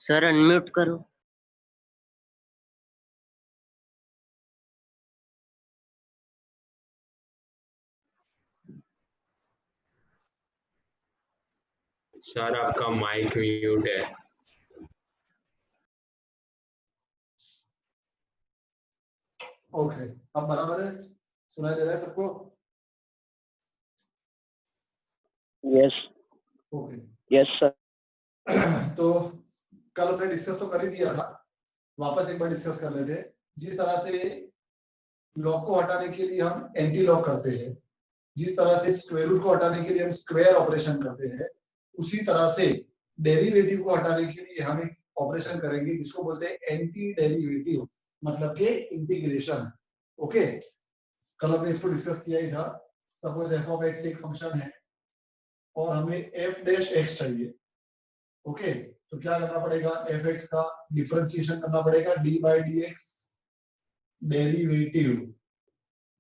Sir unmute करो। Sir आपका mic mute है। ओके, अब बराबर है, सुनाई दे रहा है सबको? Yes okay, yes sir. तो कल हमने डिस्कस तो कर ही दिया था, वापस एक बार डिस्कस कर लेते हैं। जिस तरह से लॉग को हटाने के लिए हम एंटी लॉग करते हैं, जिस तरह से स्क्वायर रूट को हटाने के लिए हम स्क्वायर ऑपरेशन करते हैं, उसी तरह से डेरिवेटिव को हटाने के लिए हम एक ऑपरेशन करेंगे जिसको बोलते हैं एंटी डेरिवेटिव, मतलब के इंटीग्रेशन। ओके, कल हमने इसको डिस्कस किया ही था। सपोज एफ ऑफ एक्स एक फंक्शन है और हमें एफ डैश एक्स चाहिए। ओके, तो क्या करना पड़ेगा, एफ एक्स का डिफरेंशिएशन करना पड़ेगा, D by D x derivative.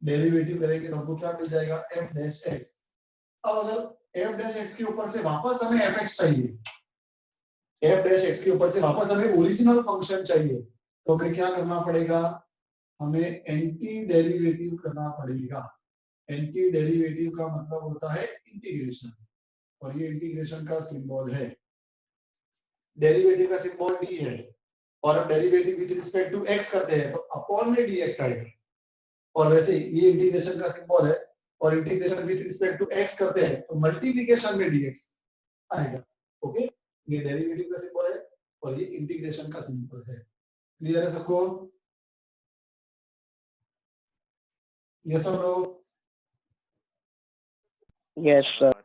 Derivative करेंगे तो हमको क्या मिल जाएगा, एफ डैश एक्स। अब अगर एफ डैश एक्स के ऊपर से वापस हमें एफ एक्स चाहिए, एफ डैश एक्स के ऊपर से वापस हमें ओरिजिनल फंक्शन चाहिए, तो हमें क्या करना पड़ेगा, हमें एंटी डेरिवेटिव करना पड़ेगा। एंटी डेरिवेटिव का मतलब होता है इंटीग्रेशन, और ये इंटीग्रेशन का सिंबल है। डेरिवेटिव का सिंबल डी है, और हम derivative with respect to x करते हैं तो अपॉन में dx आएगा। और वैसे ये इंटीग्रेशन का सिंबल है, और integration with respect to x करते हैं तो मल्टीप्लिकेशन में dx आएगा। ओके, ये डेरिवेटिव का सिंबल है और ये इंटीग्रेशन का सिंबल है। क्लियर है सबको? यस और नो? Yes sir.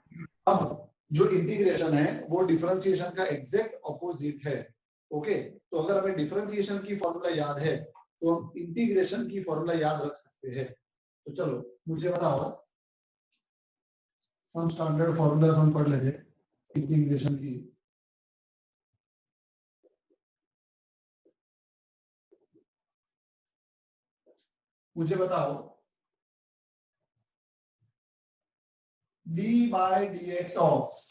अब जो इंटीग्रेशन है वो डिफरेंशिएशन का एग्जैक्ट ऑपोजिट है। ओके, तो अगर हमें डिफरेंशिएशन की फॉर्मूला याद है तो हम इंटीग्रेशन की फॉर्मूला याद रख सकते हैं। तो चलो मुझे बताओ, सम स्टैंडर्ड फॉर्मूलाज हम पढ़ लेते हैं इंटीग्रेशन की। मुझे बताओ, d by dx of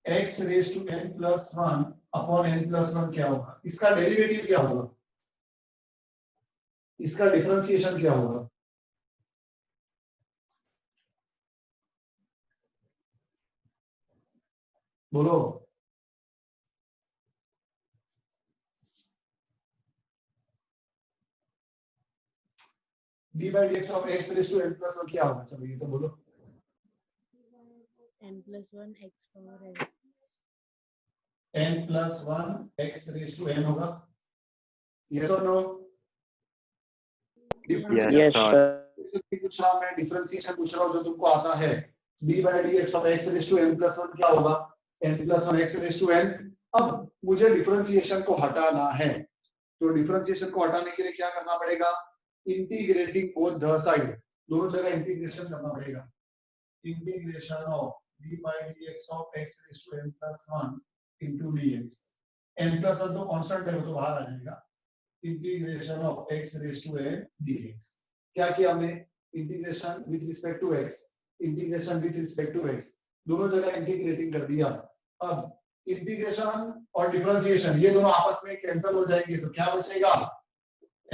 x raise to n plus 1 upon n plus 1 क्या होगा? इसका डेरिवेटिव क्या होगा? इसका डिफरेंशिएशन क्या होगा? बोलो। d by dx of x raise to n plus 1 क्या होगा? चलो ये तो बोलो। n plus 1 x power n। n plus 1 x raise to n होगा। यस और नो? Yes sir. पूछ रहा हूं मैं, डिफरेंशिएशन पूछ रहा हूं जो तुमको आता है। d by dx of x raise to n plus 1 क्या होगा? n plus 1 x raise to n। अब मुझे डिफरेंशिएशन को हटाना है, तो डिफरेंशिएशन को हटाने के लिए क्या करना पड़ेगा? इंटीग्रेटिंग बोथ द साइड, दोनों जगह इंटीग्रेशन करना पड़ेगा। Integration of d by dx of x raise to n plus 1 into dx। n plus 1 तो कांस्टेंट है, वो तो बाहर आ जाएगा। Integration of x raise to n dx। क्या किया हमने? Integration with respect to x, integration with respect to x, दोनों जगह इंटीग्रेटिंग कर दिया। अब इंटीग्रेशन और डिफरेंशिएशन ये दोनों आपस में कैंसिल हो जाएंगे, तो क्या बचेगा?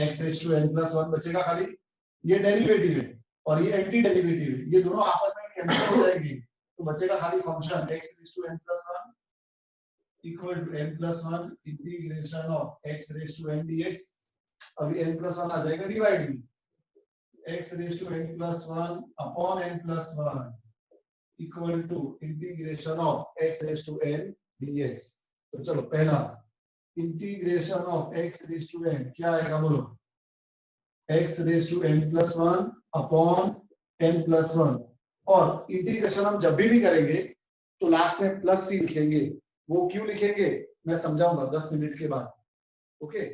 x raise to n plus 1 बचेगा खाली। ये डेरिवेटिव है और ये एंटी डेरिवेटिव है, ये दोनों आपस में कैंसिल हो जाएंगे, तो बचेगा खाली function x raise to n plus 1 equal to n plus 1 integration of x raise to n dx। अभी n प्लस 1 आ जाएगा डिवाइड में, x raise to n plus 1 upon n plus 1 equal to integration of x raise to n dx। तो चलो पहला integration of x raise to n क्या आएगा बोलो? x raise to n plus 1 upon n plus 1। और integration हम जब भी करेंगे तो लास्ट में प्लस सी लिखेंगे। वो क्यों लिखेंगे मैं समझाऊंगा 10 मिनट के बाद। ओके,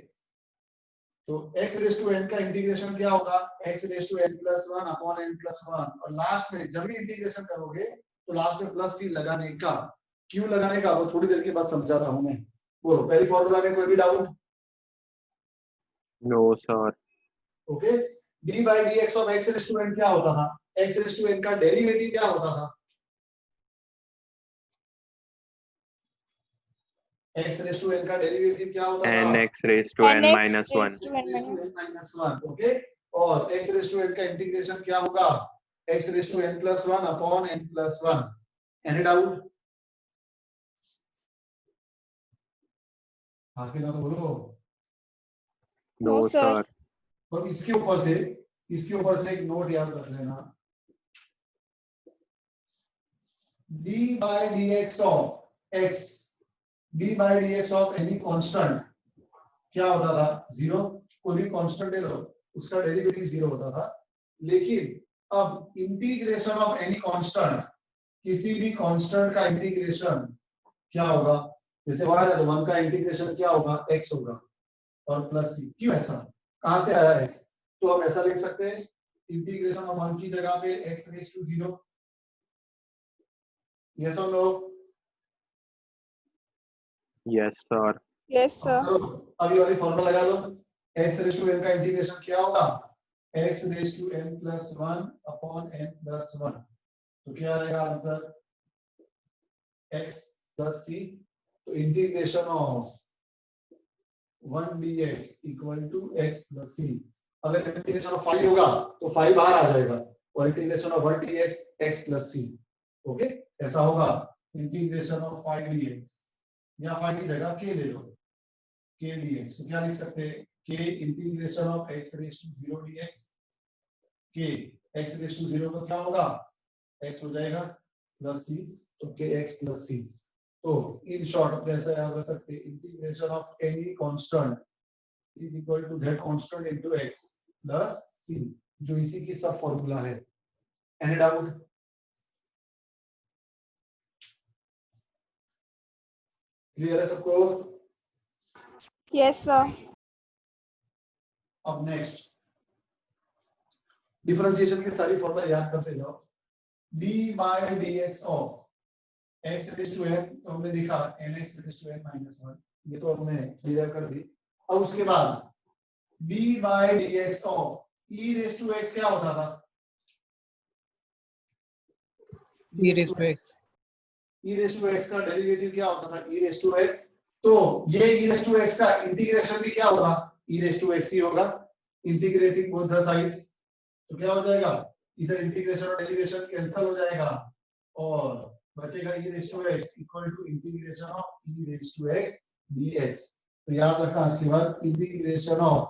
तो x रेज टू n का इंटीग्रेशन क्या होगा? x raise to n plus 1 upon n plus 1। और लास्ट में जब भी इंटीग्रेशन करोगे तो लास्ट में प्लस सी लगाने का। क्यों लगाने का वो थोड़ी देर के बाद समझाता हूं मैं। बोलो, पहली फॉर्मूला में कोई भी doubt? No sir. Okay, d by dx of x raise to n क्या होता था? x रेज टू n का डेरिवेटिव क्या होता था? x रेस टू n का डेरिवेटिव क्या होता था? nx raised to n nx minus 1. raised to n minus minus 1. Okay, और x रेस टू n का इंटीग्रेशन क्या होगा? x raise to n plus 1 upon n plus 1. Any doubt? आगे ना तो बोलो. No, No, sir. sir. तो इसके ऊपर से एक नोट याद रख लेना. d by dx of x, d by dx of any constant क्या होता था? 0. कोई भी कांस्टेंट ले लो, उसका डेरिवेटिव 0 होता था. लेकिन अब इंटीग्रेशन ऑफ एनी कांस्टेंट, किसी भी कांस्टेंट का इंटीग्रेशन क्या होगा? जैसे 1 है तो 1 का इंटीग्रेशन क्या होगा? x होगा और प्लस c. क्यों ऐसा? कहां से आया x? तो हम ऐसा लिख सकते हैं, इंटीग्रेशन ऑफ 1 की जगह पे x रेज टू 0. यस और no? Yes, sir. yes sir अभी वाली फॉर्मूला लगा दो. x रेज टू n का इंटीग्रेशन क्या होगा? x raise to n plus 1 upon n plus 1. तो क्या आएगा आंसर? x plus c. तो integration of 1 dx equal to x plus c. अगर इंटीग्रेशन ऑफ 5 होगा तो 5 बाहर आ जाएगा और integration of 1 dx x plus c. Okay, ऐसा होगा. इंटीग्रेशन ऑफ 5 dx या 5 की जगह k ले लो, k dx. तो क्या लिख सकते हैं? k integration of x raise to 0 dx. k x raise to 0 का क्या होगा? x हो जाएगा प्लस c. तो k x प्लस c. तो इन शॉर्ट अपने ऐसा याद रख सकते हैं, integration of any constant is equal to that constant into x plus c, जो इसी की सब फॉर्मूला है. Any doubt? क्लियर है सबको? yes sir अब नेक्स्ट डिफरेंशिएशन की सारी फॉर्मूला याद करते जाओ. d by dx of x raise to n, तो हमने देखा nx raise to n minus 1, ये तो हमने क्लियर कर दी. अब उसके बाद d by dx of e raise to x क्या होता था? e raised to x. e raise to x का डेरिवेटिव क्या होता था? e raise to x. तो ये e रेज टू x का इंटीग्रेशन भी क्या होगा? e रेज टू x ही होगा. इंटीग्रेटिंग बोथ द साइड्स, तो क्या हो जाएगा? इधर इंटीग्रेशन और डेरिवेशन कैंसिल हो जाएगा और बचेगा e raise to x equal to integration of e raise to x dx. तो याद रखना इसके बाद integration of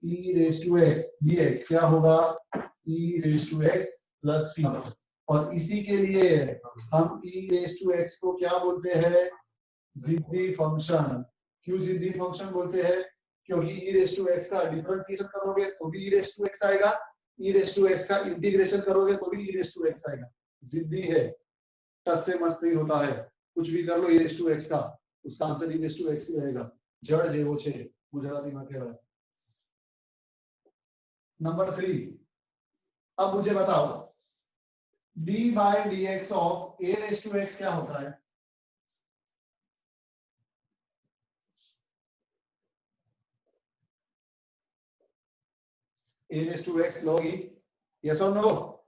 e raise to x dx क्या होगा? e raise to x plus c. और इसी के लिए हम e रेज टू x को क्या बोलते हैं? जिद्दी फंक्शन. क्यों जिद्दी फंक्शन बोलते हैं? क्योंकि e रेज टू x का डिफरेंशिएशन करोगे तो भी e रेज टू x आएगा, e रेज टू x का इंटीग्रेशन करोगे तो भी e रेज टू x आएगा. जिद्दी है, टस से मस्त नहीं होता है. कुछ भी कर लो e रेज टू x का, उसका answer e raise to x ही रहेगा. जड़ जे वो छे, गुजराती में कह रहा है. नंबर 3. अब मुझे बताओ d by dx of a raise to x क्या होता है? a raised to x log e. Yes or no?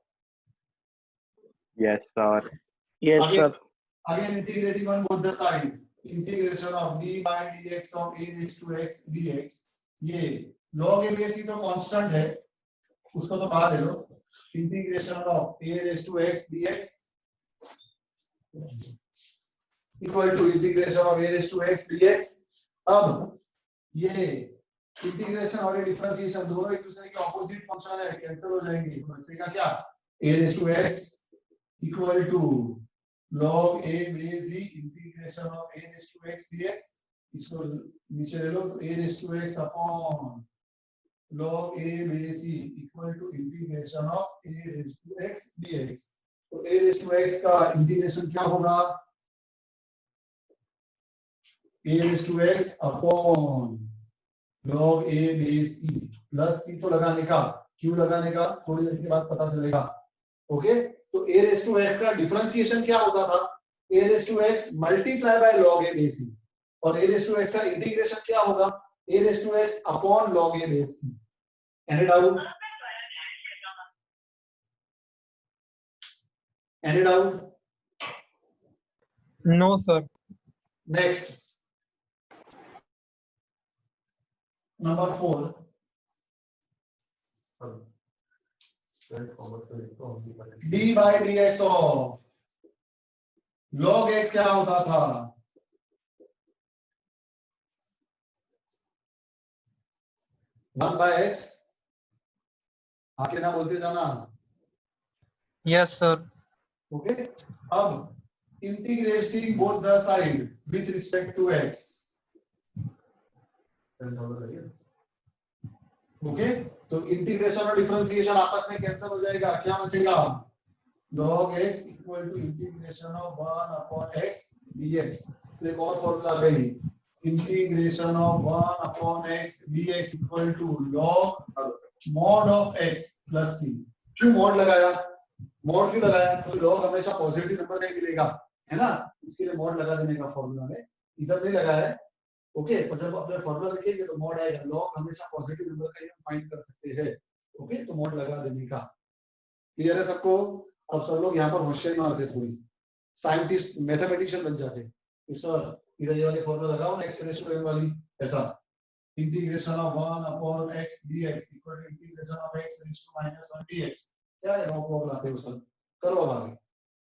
Yes, sir. Yes, Again, sir. again integrating on both the side. Integration of d by dx of a raised to x dx. ये log a base तो constant है, उसको तो बाहर ले लो. Integration of a raised to x dx equal to integration of a raised to x dx. अब ये integration और डिफरेंशिएशन दोनों एक दूसरे के ऑपोजिट फंक्शन है, कैंसिल हो जाएंगे. तो बचेगा क्या? a raised to x equal to log a base e integration of a raised to x dx. इसको नीचे ले लो, तो a raised to x upon log a base e equal to integration of a raised to x dx. तो a raised to x का integration क्या होगा? a raised to x upon log a base e plus c. तो लगाने का, क्यों लगाने का थोड़ी देर के बाद पता चलेगा. ओके, तो a raised to x का डिफरेंशिएशन क्या होता था? a raised to x multiply by log a base e. और a raised to x का इंटीग्रेशन क्या होगा? a raised to x upon log a base e. Any doubt? Any doubt? No, sir. Next number 4 D by D x of log x क्या होता था? One by x, आके ना बोलते जाना। Yes, sir. ओके, अब integrating both the side with respect to x। Okay, तो integration और डिफरेंशिएशन आपस में कैंसिल हो जाएगा, क्या बचेगा? log x equal to integration of 1 upon x dx। तो एक और फॉर्मूला आ गई, integration of 1 upon x dx equal to log mod of x plus c। क्यों मॉड लगाया? मॉड क्यों लगाया? तो log हमेशा पॉजिटिव नंबर का ही मिलेगा, है ना, इसके लिए मॉड लगा देने का फॉर्मूला में, इधर नहीं लगाया है। ओके, तो जब अपने फॉर्मूला लिखेंगे तो मॉड आएगा, log हमेशा पॉजिटिव नंबर का ही हम फाइंड कर सकते हैं। ओके, तो मॉड लगा देने का। क्लियर है सबको? अब सब लोग यहाँ पर होशियारी मारते, थोड़ी साइंटिस्ट मैथमेटिशियन बन जाते। तो सर इधर ये वाली फॉर्मूला लगाओ ना, x रेज़ टू n वाली, ऐसा integration of 1 upon x dx equal to integration of x raise to -1 dx। क्या है वो फॉर्मूला आते हैं सर, करो अब आगे,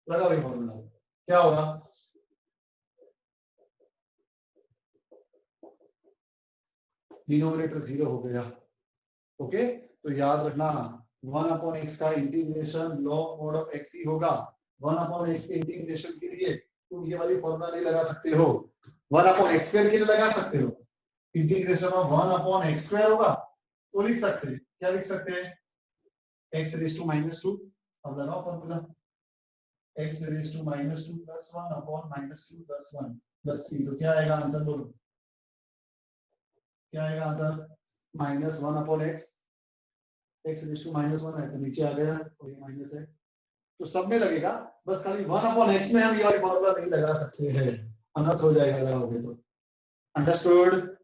लगाओ ये फॉर्मूला, क्या होगा? डिनोमिनेटर 0 हो गया। ओके, तो याद रखना 1 अपॉन x का integration log mod of x ही होगा। 1 अपॉन x के इंटीग्रेशन के लिए तुम ये वाली फॉर्मूला नहीं लगा सकते हो, 1 अपॉन x स्क्वायर के लिए लगा सकते हो। Integration of 1 upon x square होगा तो लिख सकते हैं, क्या लिख सकते हैं? x raise to -2। अब लगाओ formula, x raise to -2 plus 1 upon -2 plus 1 plus c। तो क्या आएगा आंसर, बोलो क्या आएगा answer? -1 upon x, x raise to -1 है तो नीचे आ गया और ये माइनस है, तो सब में लगेगा, बस खाली 1 अपॉन x में हम ये वाली फॉर्मूला नहीं लगा सकते हैं, अनर्थ हो जाएगा लगाओगे तो। Understood?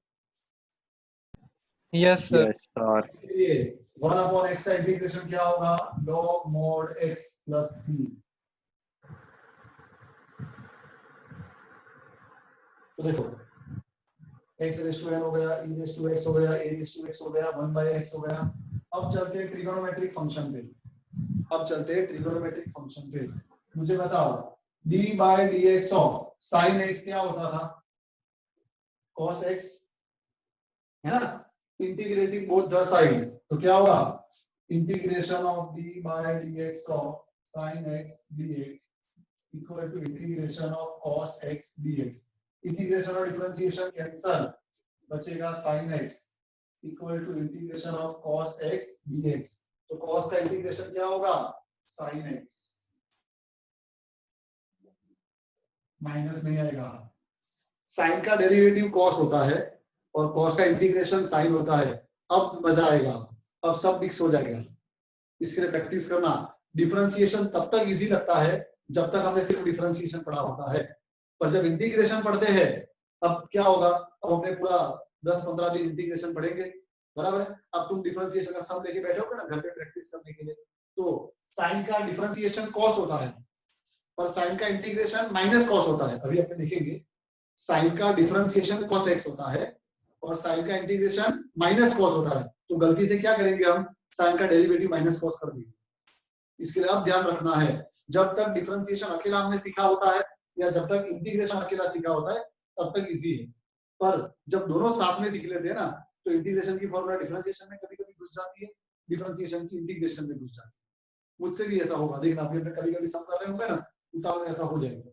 Yes, sir. Yes, sir. इसलिए 1 अपॉन x का इंटीग्रेशन क्या होगा? log mod x plus c। तो देखो x रेज़ टू n हो गया, e रेज़ टू x हो गया, a रेज़ टू x हो गया, 1 बाय x हो गया। अब चलते हैं ट्रिगोनोमेट्रिक फंक्शन पे, अब चलते हैं ट्रिगोनोमेट्रिक फंक्शन पे। मुझे बताओ d by dx of sin x क्या होता था? cos x, है ना, इंटीग्रेटिंग बोथ द साइड, तो क्या होगा? Integration of d by dx of sin x dx equal to integration of cos x dx। Integration और डिफरेंशिएशन कैंसल, बचेगा sin x equal to integration of cos x dx। तो cos का integration क्या होगा? sin x, minus नहीं आएगा। sin का derivative cos होता है और cos का इंटीग्रेशन sin होता है। अब मजा आएगा, अब सब मिक्स हो जाएगा। इसके लिए प्रैक्टिस करना। डिफरेंशिएशन तब तक इजी लगता है जब तक हमने सिर्फ डिफरेंशिएशन पढ़ा होता है, पर जब इंटीग्रेशन पढ़ते हैं अब क्या होगा? अब हमने पूरा 10-15 दिन इंटीग्रेशन पढ़ेंगे, बराबर है। अब तुम डिफरेंशिएशन का सम लेके बैठे होगे ना घर पे प्रैक्टिस करने के लिए, तो साइन का डिफरेंशिएशन कॉस होता है पर साइन का इंटीग्रेशन माइनस कॉस होता है। अभी अपन देखेंगे, साइन का डिफरेंशिएशन cos x होता है और साइन का इंटीग्रेशन माइनस कॉस होता है। तो गलती से क्या करेंगे हम? साइन का डेरिवेटिव माइनस कॉस कर देंगे। इसके लिए अब ध्यान रखना है, जब तक डिफरेंशिएशन अकेला हमने सीखा होता है या जब तक इंटीग्रेशन अकेला सीखा होता है तब तक इजी है, पर जब दोनों साथ में सीख लेते हैं ना तो इंटीग्रेशन की फॉर्मूला डिफरेंशिएशन में कभी-कभी घुस जाती है, डिफरेंशिएशन की इंटीग्रेशन में घुस जाती है। मुझसे भी ऐसा होगा, देखना अपने कभी-कभी सम कर रहे होंगे ना उतावल ऐसा हो जाएगा।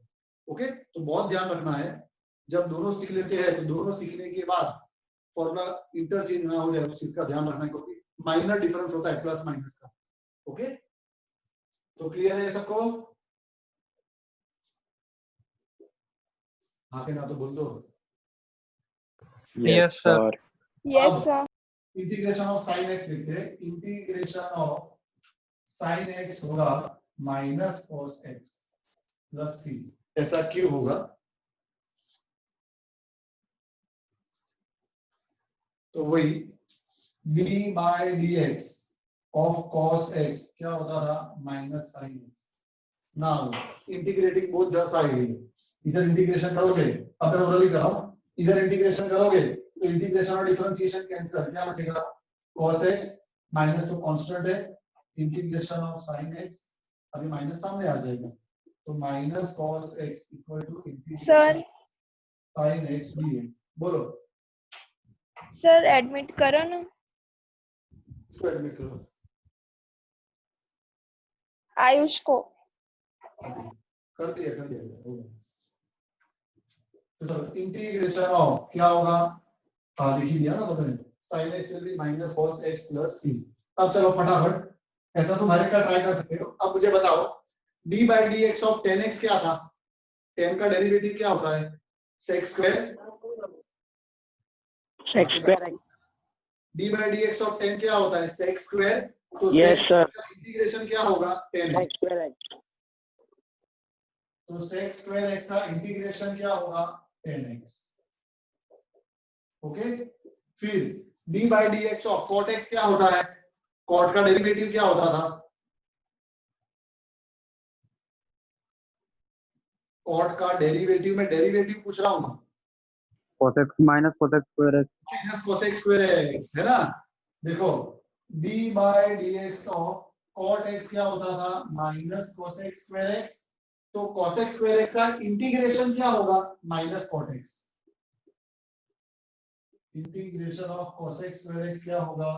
ओके, तो बहुत ध्यान रखना है, जब दोनों सीख लेते हैं तो दोनों सीखने के बाद फॉर्मूला इंटरचेंज ना हो जाए उस चीज का ध्यान रखना है, क्योंकि माइनर डिफरेंस होता है प्लस माइनस का। ओके, तो क्लियर है सबको? हाँ के ना तो बोल दो। Yes, sir. Yes, sir. Integration of sine x लिखते हैं, इंटीग्रेशन ऑफ साइन एक्स होगा minus cos x plus c. ऐसा क्यों होगा? तो वही d by dx of cos x क्या होता था? Minus sine x. Now integrating both the side, इधर इंटीग्रेशन करोगे, अब मैं ओरली कर रहा हूं, इधर इंटीग्रेशन करोगे तो इंटीग्रेशन और डिफरेंशिएशन कैंसिल, क्या बचेगा cos x माइनस तो कांस्टेंट है, इंटीग्रेशन ऑफ sin x अभी माइनस सामने आ जाएगा, तो minus cos x equal to sir sin x dx। बोलो सर एडमिट करो ना इसको एडमिट करो आयुष को। कर दिया हो गया। तो इंटीग्रेशन ऑफ क्या होगा, लिख ही दिया ना तो मैंने, sin x will be minus cos x plus c। अब चलो फटाफट ऐसा तुम हर एक का ट्राई कर सकते हो। अब मुझे बताओ d by dx of 10x क्या था, 10 का डेरिवेटिव क्या होता है sec square, sec square d by dx of 10 क्या होता है sec स्क्वायर, तो yes sir इंटीग्रेशन क्या होगा 10x, sec square x तो sec स्क्वायर x का इंटीग्रेशन क्या होगा 10x। ओके, फिर d by dx of cot x क्या होता है, cot का डेरिवेटिव क्या होता था, cot का डेरिवेटिव में डेरिवेटिव पूछ रहा हूं, cos x minus cos x square x minus cos x square x है ना। देखो d by dx of cot x क्या होता था minus cos x square x, तो cos x स्क्वायर x का इंटीग्रेशन क्या होगा minus cot x, integration of cos x square x क्या होगा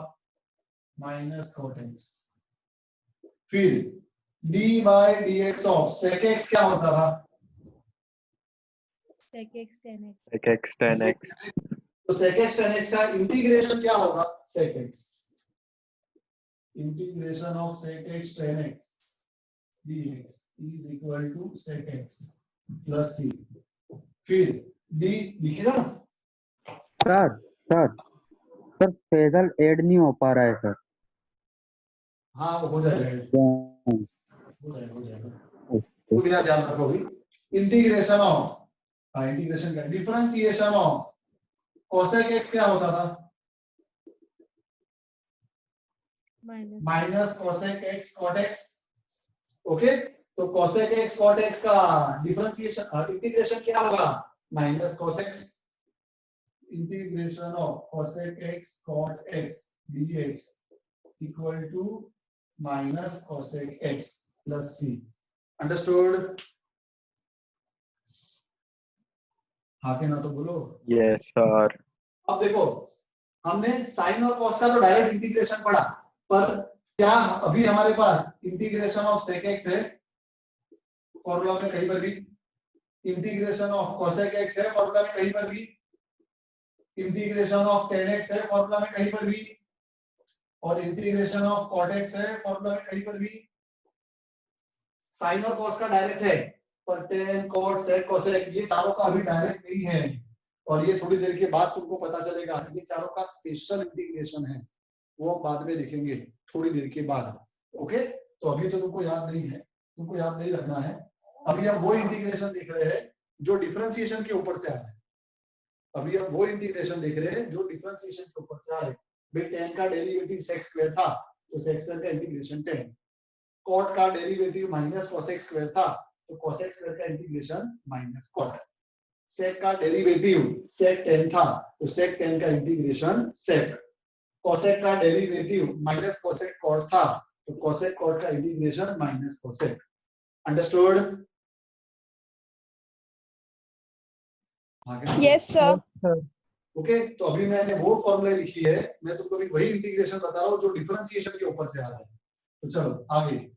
माइनस cot x। फिर d by dx of sec x क्या होता था, sec x 10x sec x tan x तो sec x tan x का इंटीग्रेशन क्या होगा sec x, integration of sec x tan x dx is equal to sec x plus c। फिर d लिखे ना, sir sir sir phrasal add नहीं हो पा रहा है सर। हाँ वो हो जाएगा हो जाएगा तो क्या ध्यान रखो अभी, इंटीग्रेशन ऑफ इंटीग्रेशन का डिफरेंशिएशन ऑफ cosec x क्या होता था minus minus cosec x cot x। Okay, तो cosec x cot x का डिफरेंशिएशन इंटीग्रेशन क्या होगा minus cos x, integration of cosec x cot x dx equal to minus cosec x plus c। Understood, हाँ के ना तो बोलो। yes sir अब देखो हमने साइन और कॉस का तो डायरेक्ट इंटीग्रेशन पढ़ा, पर क्या अभी हमारे पास इंटीग्रेशन ऑफ सेक एक्स है फॉर्मूला में कहीं पर भी, इंटीग्रेशन ऑफ कोसेक एक्स है फॉर्मूला में कहीं पर भी, इंटीग्रेशन ऑफ टेन एक्स है फॉर्मूला में कहीं पर भी, और इंटीग्रेशन ऑफ कॉट एक्स है फॉर्मूला में कहीं पर भी। साइन और कॉस का डायरेक्ट है, पर टेन कॉट सेक कोसेक ये चारों का अभी डायरेक्ट नहीं है, और ये थोड़ी देर के बाद तुमको पता चलेगा ये चारों का स्पेशल इंटीग्रेशन है, वो बाद में देखेंगे थोड़ी देर के बाद। ओके, तो अभी तो तुमको याद नहीं है, तुमको याद नहीं रखना है। अभी हम वो इंटीग्रेशन देख रहे हैं जो डिफरेंशिएशन के ऊपर से आ रहा है, अभी हम वो इंटीग्रेशन देख रहे हैं जो डिफरेंशिएशन के ऊपर से आ रहा है। भाई टेन का डेरिवेटिव सेक स्क्वायर था तो सेक स्क्वायर का इंटीग्रेशन टेन, कॉट का डेरिवेटिव माइनस कोसेक स्क्वायर था तो कोसेक स्क्वायर का इंटीग्रेशन माइनस कॉट, सेक का डेरिवेटिव सेक टेन था तो सेक टेन का इंटीग्रेशन सेक, कोसेक का डेरिवेटिव माइनस कोसेक कॉट था तो कोसेक कॉट का integration minus cosec. Understood? Yes sir. Okay, तो अभी मैंने वो फॉर्मूला लिखी है, मैं तुमको भी वही इंटीग्रेशन बता रहा हूँ जो डिफरेंशिएशन के ऊपर से आ रहा है। तो चलो आगे,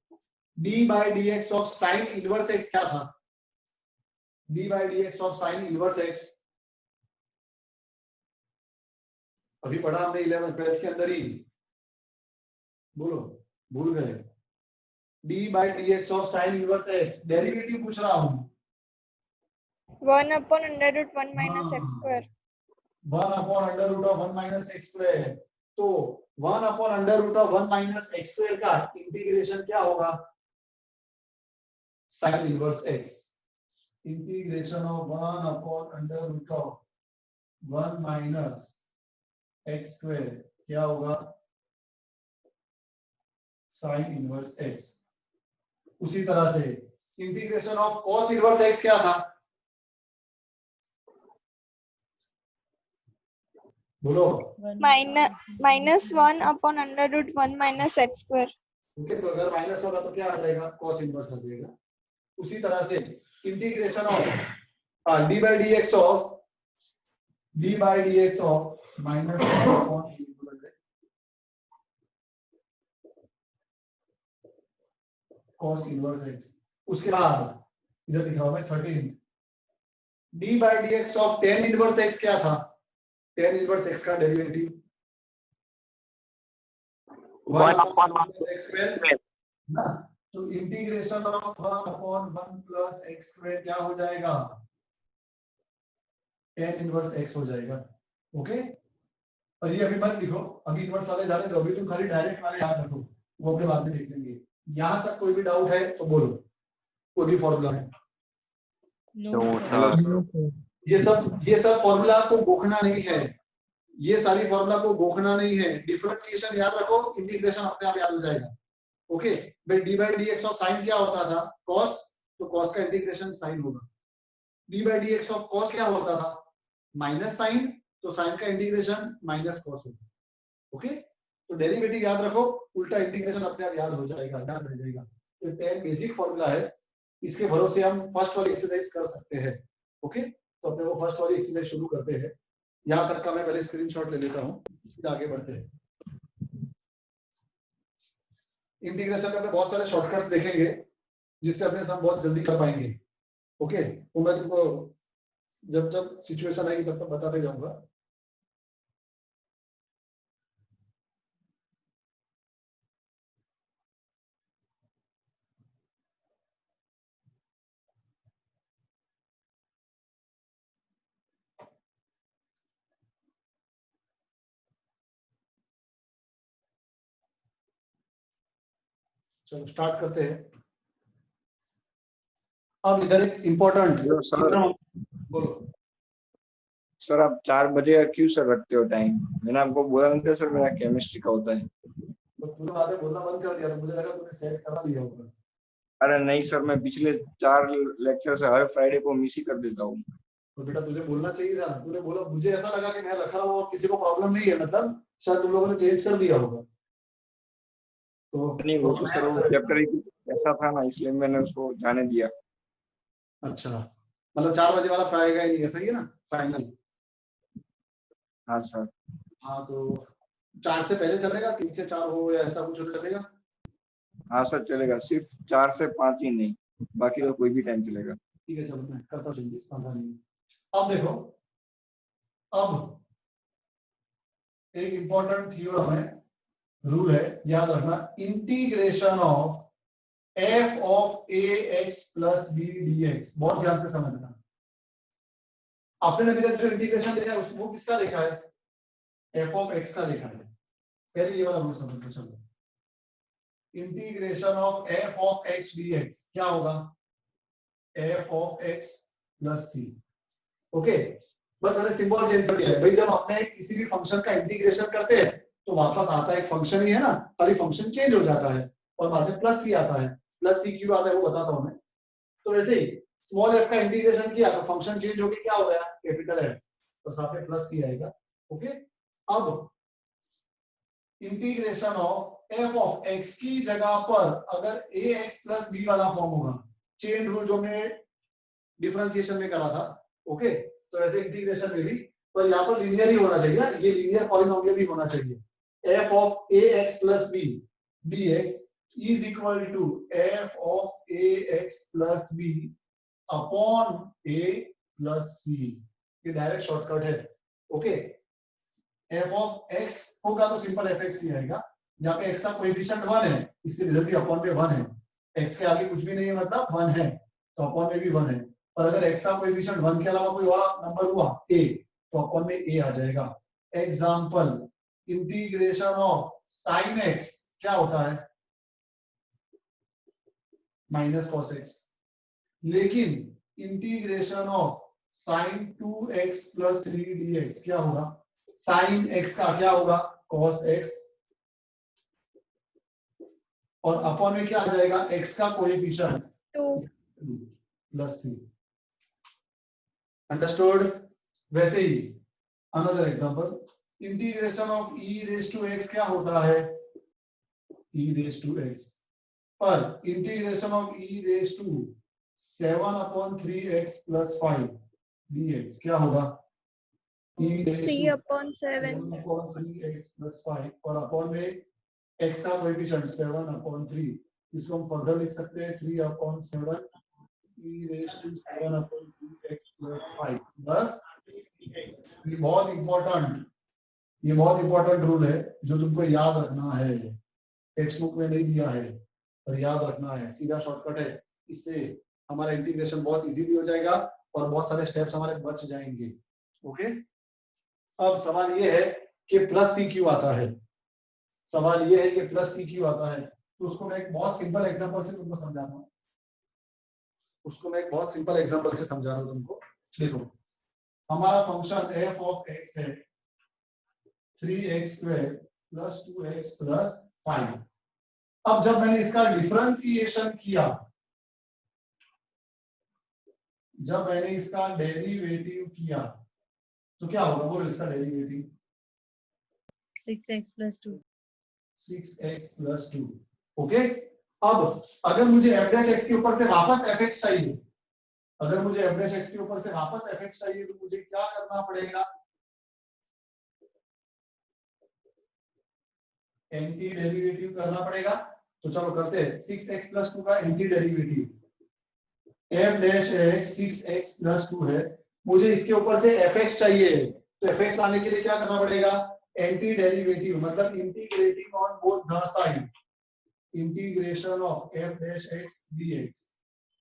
d by dx of sine inverse x क्या था, d by dx of sine inverse x अभी पढ़ा हमने 11 12 के अंदर ही, बोलो भूल गए। d by dx of sine inverse x derivative पूछ रहा हूँ, 1/√1 minus x square। 1/√1 minus x square, तो 1/√1 minus x square का इंटीग्रेशन क्या होगा sine inverse x, integration of 1/√1 minus x square क्या होगा साइन इनवर्स x। उसी तरह से integration of cos inverse x क्या था, बोलो। -1 upon √1 minus x square. Okay, तो अगर माइनस होगा तो क्या आ जाएगा, cos इनवर्स आ जाएगा। उसी तरह से integration of d by dx of minus cos inverse x। उसके बाद इधर लिखा हुआ है 13 d by dx of tan inverse x क्या था, tan इनवर्स x का derivative 1 upon 1 plus x square ना, तो integration of 1 upon 1 plus x square क्या हो जाएगा, tan इनवर्स x हो जाएगा। ओके, और ये अभी मत लिखो, अभी इनवर्स वाले जाने दो, अभी तुम खाली डायरेक्ट वाले याद रखो, वो अपने बाद में देख लेंगे। यहाँ तक कोई भी डाउट है तो बोलो, कोई भी फॉर्मूला है। No, No, sir. sir. ये सब फॉर्मूला को गोखना नहीं है, ये सारी फॉर्मूला को गोखना नहीं है। डिफरेंशिएशन याद रखो, इंटीग्रेशन अपने आप याद हो जाएगा। ओके भाई, D by D x of sine क्या होता था, कॉस, तो कॉस का इंटीग्रेशन साइन होगा। D by D x of cos क्या होता था, माइनस साइन, तो साइन का इंटीग्रेशन माइनस कॉस होगा। ओके, तो डेरिवेटिव याद रखो, उल्टा इंटीग्रेशन अपने आप याद हो जाएगा, याद रह जाएगा। तो टेन बेसिक फॉर्मूला है, इसके भरोसे हम फर्स्ट वाली एक्सरसाइज कर सकते हैं। ओके, तो अपने वो फर्स्ट वाली एक्सरसाइज शुरू करते हैं। यहाँ तक का मैं पहले स्क्रीनशॉट ले लेता हूँ, फिर आगे बढ़ते हैं। इंटीग्रेशन में अपने बहुत सारे शॉर्टकट्स देखेंगे, जिससे अपने सब बहुत जल्दी कर पाएंगे। ओके, तो मैं तुमको जब जब सिचुएशन आएगी तब तक बताते जाऊंगा। चलो स्टार्ट करते हैं। अब इधर एक इम्पोर्टेंट, बोलो सर। आप 4 बजे का क्यों सर रखते हो टाइम? मैंने आपको बोला नहीं था सर, मेरा केमिस्ट्री का होता है। तो तूने बातें बोलना बंद कर दिया, तो मुझे लगा तूने सेट करा लिया होगा। अरे नहीं सर, मैं पिछले 4 लेक्चर से हर फ्राइडे को मिस ही कर देता हूँ। तो बेटा तुझे बोलना चाहिए था ना, तूने बोला, मुझे ऐसा लगा कि मैं रखा हूँ और किसी को प्रॉब्लम नहीं है, मतलब शायद तुम लोगों ने चेंज कर दिया होगा। तो नहीं, वो तो सर वो चैप्टर ही कुछ ऐसा था ना, इसलिए मैंने उसको जाने दिया। अच्छा, मतलब 4 बजे वाला फ्राइडे का ही नहीं है, सही है ना, फाइनल। हाँ सर। हाँ, तो 4 से पहले चलेगा, 3 से 4 हो या ऐसा कुछ चलेगा? हाँ सर चलेगा, सिर्फ 4 से 5 ही नहीं, बाकी तो कोई भी टाइम चलेगा। ठीक है, चलो मैं करता हूँ जल्दी, नहीं। अब देखो, अब एक इंपॉर्टेंट थ्योरम है, रूल है, याद रखना। Integration of f of ax plus b dx, बहुत ध्यान से समझना। आपने अभी तक जो इंटीग्रेशन देखा है वो किसका देखा है, f ऑफ x का देखा है। पहले ये वाला रूल समझो। चलो, integration of f of x dx क्या होगा, f of x plus c। Okay, बस मैंने सिंबल चेंज कर दिया है। भाई जब आपने किसी भी फंक्शन का इंटीग्रेशन करते हैं तो वापस आता है एक फंक्शन ही है ना, खाली फंक्शन चेंज हो जाता है और बाद में प्लस सी आता है। प्लस सी क्यों आता है वो बताता हूं मैं। तो वैसे ही स्मॉल एफ का इंटीग्रेशन किया तो फंक्शन चेंज होकर क्या हो गया, कैपिटल एफ, तो साथ में प्लस सी आएगा। ओके, अब integration of F of x की जगह पर अगर ए एक्स प्लस बी वाला फॉर्म होगा, चेन रूल जो हमने डिफरेंशिएशन में करा था। ओके, तो ऐसे इंटीग्रेशन में भी, पर यहाँ पर लीनियर ही होना चाहिए, ये लीनियर पॉलिनोमियल भी होना चाहिए। f of ax plus b dx is equal to f of ax plus b upon a plus c। ये डायरेक्ट शॉर्टकट है। ओके, f of x होगा तो सिंपल fx ही आएगा। यहाँ पे x का कोएफिशिएंट 1 है, इसलिए इधर भी अपॉन में 1 है। x के आगे कुछ भी नहीं है, मतलब 1 है, तो अपॉन में भी 1 है। और अगर x का कोएफिशिएंट 1 के अलावा कोई और नंबर हुआ a, तो अपॉन में a आ जाएगा। Example, integration of sign x क्या होता है, माइनस कॉस x। लेकिन integration of sign 2x plus 3 dx क्या होगा, साइन x का क्या होगा, कॉस x, और अपॉन में क्या आ जाएगा, x का कोएफिशिएंट 2 प्लस c। अंडरस्टूड? वैसे ही another example, integration of E raise to X क्या होता है, ई रेज टू एक्स, पर integration of E raise to 7/3x + 5 dx क्या होगा, e raised 3 to upon 7. 7/3x + 5 और अपॉन में x का कोएफिशिएंट 7/3, इसको हम फर्दर लिख सकते हैं 3/7 e raised to 7/3x + 5 बस। ये बहुत इंपॉर्टेंट रूल है जो तुमको याद रखना है, टेक्स्ट बुक में नहीं दिया है और याद रखना है, सीधा शॉर्टकट है, इससे हमारा इंटीग्रेशन बहुत इजीली हो जाएगा और बहुत सारे स्टेप्स हमारे बच जाएंगे। ओके, अब सवाल ये है कि प्लस सी क्यों आता है, सवाल ये है कि प्लस सी क्यों आता है, तो उसको मैं एक बहुत सिंपल एग्जांपल से तुमको समझा रहा हूँ, तुमको देखो, हमारा फंक्शन f ऑफ x है 3x² + 2x + 5। अब जब मैंने इसका डिफरेंशिएशन किया, जब मैंने इसका डेरिवेटिव किया तो क्या होगा, बोलो इसका डेरिवेटिव 6x + 2. 6x + 2। ओके, अब अगर मुझे f' के ऊपर से वापस fx चाहिए, अगर मुझे f' के ऊपर से वापस fx चाहिए तो मुझे क्या करना पड़ेगा, एंटी डेरिवेटिव करना पड़ेगा। तो चलो करते हैं, 6x + 2 का एंटी डेरिवेटिव f' 6x + 2 है, मुझे इसके ऊपर से fx चाहिए, तो fx लाने के लिए क्या करना पड़ेगा, एंटी डेरिवेटिव मतलब integrating on both the side, integration of f' dx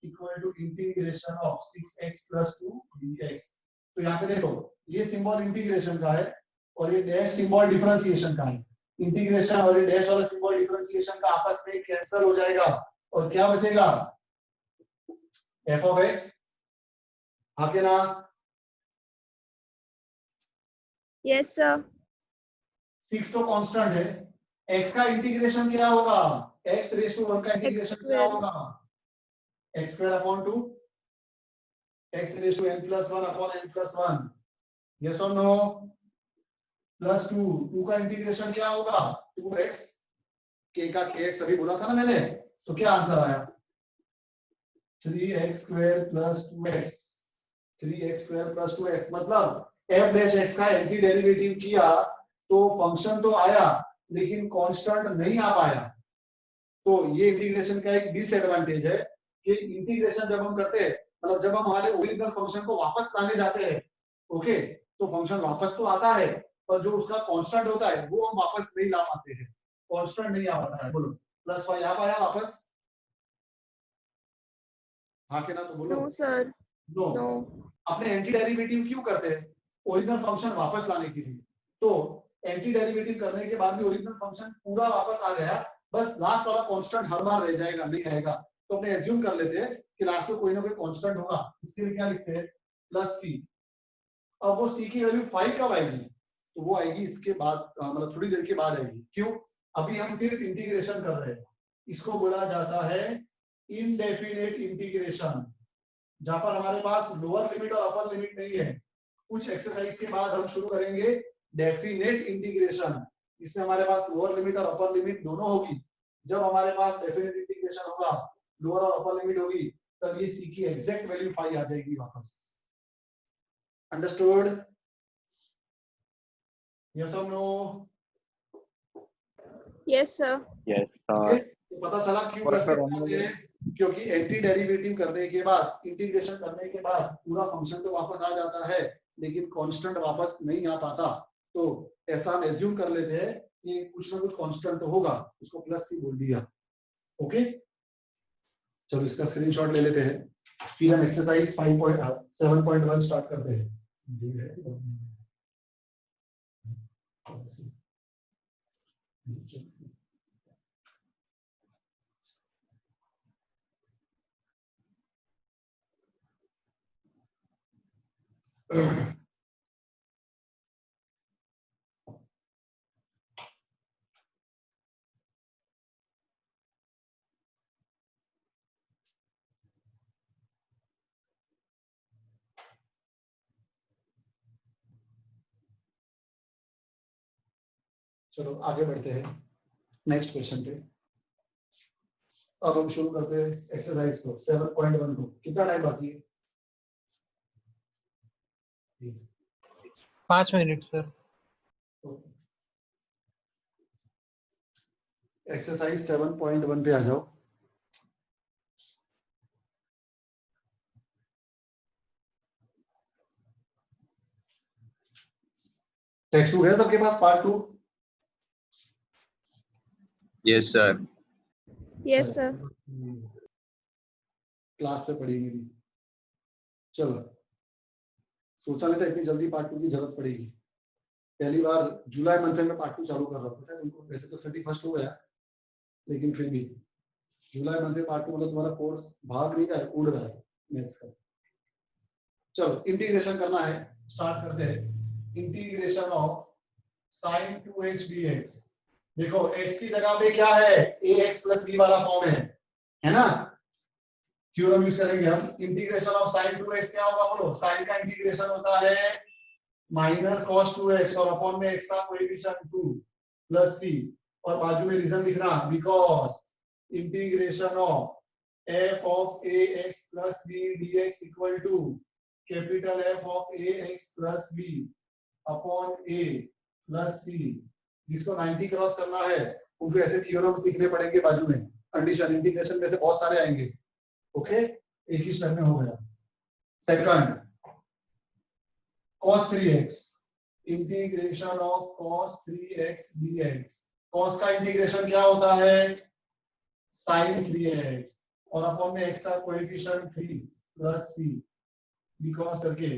equal to integration of 6x + 2 dx। तो यहाँ पे देखो, ये सिंबल इंटीग्रेशन का है और ये डैश सिंबल डिफरेंशिएशन का है, इंटीग्रेशन और ये डैश वाला सिंबल डिफरेंशिएशन का आपस में कैंसिल हो जाएगा और क्या बचेगा, f ऑफ x, आके ना, Yes, sir. 6 तो कांस्टेंट है, x का इंटीग्रेशन क्या होगा, x⁻1 का इंटीग्रेशन क्या x². होगा, x²/2 x⁻n+1/n+1, यस और नो, +2, 2 का इंटीग्रेशन क्या होगा 2x, k का kx अभी बोला था ना मैंने, तो क्या आंसर आया 3x² + 2x, 3x² + 2x, मतलब f' का एंटी डेरिवेटिव किया तो फंक्शन तो आया लेकिन कांस्टेंट नहीं आ पाया। तो ये इंटीग्रेशन का एक डिसएडवांटेज है कि इंटीग्रेशन जब हम करते हैं, मतलब जब हम हमारे ओरिजिनल फंक्शन को वापस लाने जाते हैं, ओके, तो फंक्शन वापस तो आता है पर जो उसका कांस्टेंट होता है वो हम वापस नहीं ला पाते हैं, कांस्टेंट नहीं आ पाता है। बोलो +5 आ पाया वापस, हाँ के ना, तो बोलो No, sir. नो। No. अपने एंटी डेरिवेटिव क्यों करते हैं, ओरिजिनल फंक्शन वापस लाने के लिए, तो एंटी डेरिवेटिव करने के बाद भी ओरिजिनल फंक्शन पूरा वापस आ गया, बस लास्ट वाला कांस्टेंट हर बार रह जाएगा, नहीं आएगा, तो अपने एज्यूम कर लेते हैं कि लास्ट में कोई ना कोई कांस्टेंट होगा, इसलिए क्या लिखते हैं +c। अब वो c की वैल्यू 5 कब आएगी, तो वो आएगी इसके बाद, मतलब थोड़ी देर के बाद आएगी, क्यों, अभी हम सिर्फ इंटीग्रेशन कर रहे हैं, इसको बोला जाता है इनडेफिनेट इंटीग्रेशन, जहां पर हमारे पास लोअर लिमिट और अपर लिमिट नहीं है। कुछ एक्सरसाइज के बाद हम शुरू करेंगे डेफिनेट इंटीग्रेशन, इसमें हमारे पास लोअर लिमिट और अपर लिमिट दोनों होगी। जब हमारे पास डेफिनेट इंटीग्रेशन होगा, लोअर और अपर लिमिट होगी, तब ये c की एग्जैक्ट वैल्यू 5 आ जाएगी वापस। अंडरस्टूड, यस और no, Yes, sir. Yes, okay, sir. तो पता चला क्यों और प्लस सर से हम बनाते हैं, क्योंकि एंटी डेरिवेटिव करने के बाद, इंटीग्रेशन करने के बाद पूरा फंक्शन तो वापस आ जाता है लेकिन कांस्टेंट वापस नहीं आ पाता, तो ऐसा हम एज्यूम कर लेते हैं कि कुछ ना कुछ कांस्टेंट तो होगा, उसको +c बोल दिया। ओके, चलो इसका स्क्रीनशॉट ले लेते हैं, फिर हम एक्सरसाइज 5.7.1 स्टार्ट करते हैं। चलो आगे बढ़ते हैं नेक्स्ट क्वेश्चन पे। अब हम शुरू करते हैं एक्सरसाइज को 7.1 को। कितना टाइम बाकी है? 5 मिनट सर। एक्सरसाइज 7.1 पे आ जाओ। टेक्स्ट बुक है सबके पास part 2? Yes sir. Yes, sir. Class पे पढ़ेगी नहीं। चलो सोचा नहीं था इतनी जल्दी पार्ट 2 की जरूरत पड़ेगी। पहली बार जुलाई मंथ में पार्ट 2 चालू कर रहा हूँ, पता है तुमको? वैसे तो 31 हो गया, लेकिन फिर भी जुलाई मंथ में पार्ट 2 मतलब तुम्हारा कोर्स भाग नहीं रहा है, उड़ रहा है मैथ्स का। चलो इंटीग्रेशन करना है, स्टार्ट करते हैं। Integration of sin 2x dx। देखो x की जगह पे क्या है? ax प्लस b वाला फॉर्म है ना? थ्योरम यूज करेंगे हम। इंटीग्रेशन ऑफ sin 2x क्या होगा बोलो? sin का इंटीग्रेशन होता है माइनस cos 2x और अपॉन में x का कोएफिशिएंट 2 प्लस c, और बाजू में रीजन लिखना because integration of f of ax plus b dx equal to capital F of ax plus b upon a plus c। जिसको 90 क्रॉस करना है उनको ऐसे थ्योरम्स लिखने पड़ेंगे बाजू में। कंडीशन इंटीग्रेशन में से बहुत सारे आएंगे। ओके, एक ही स्टेप में हो गया। Second cos 3x, integration of cos 3x dx। cos का इंटीग्रेशन क्या होता है? sin 3x और अपॉन में x का कोएफिशिएंट 3 प्लस c बिकॉज करके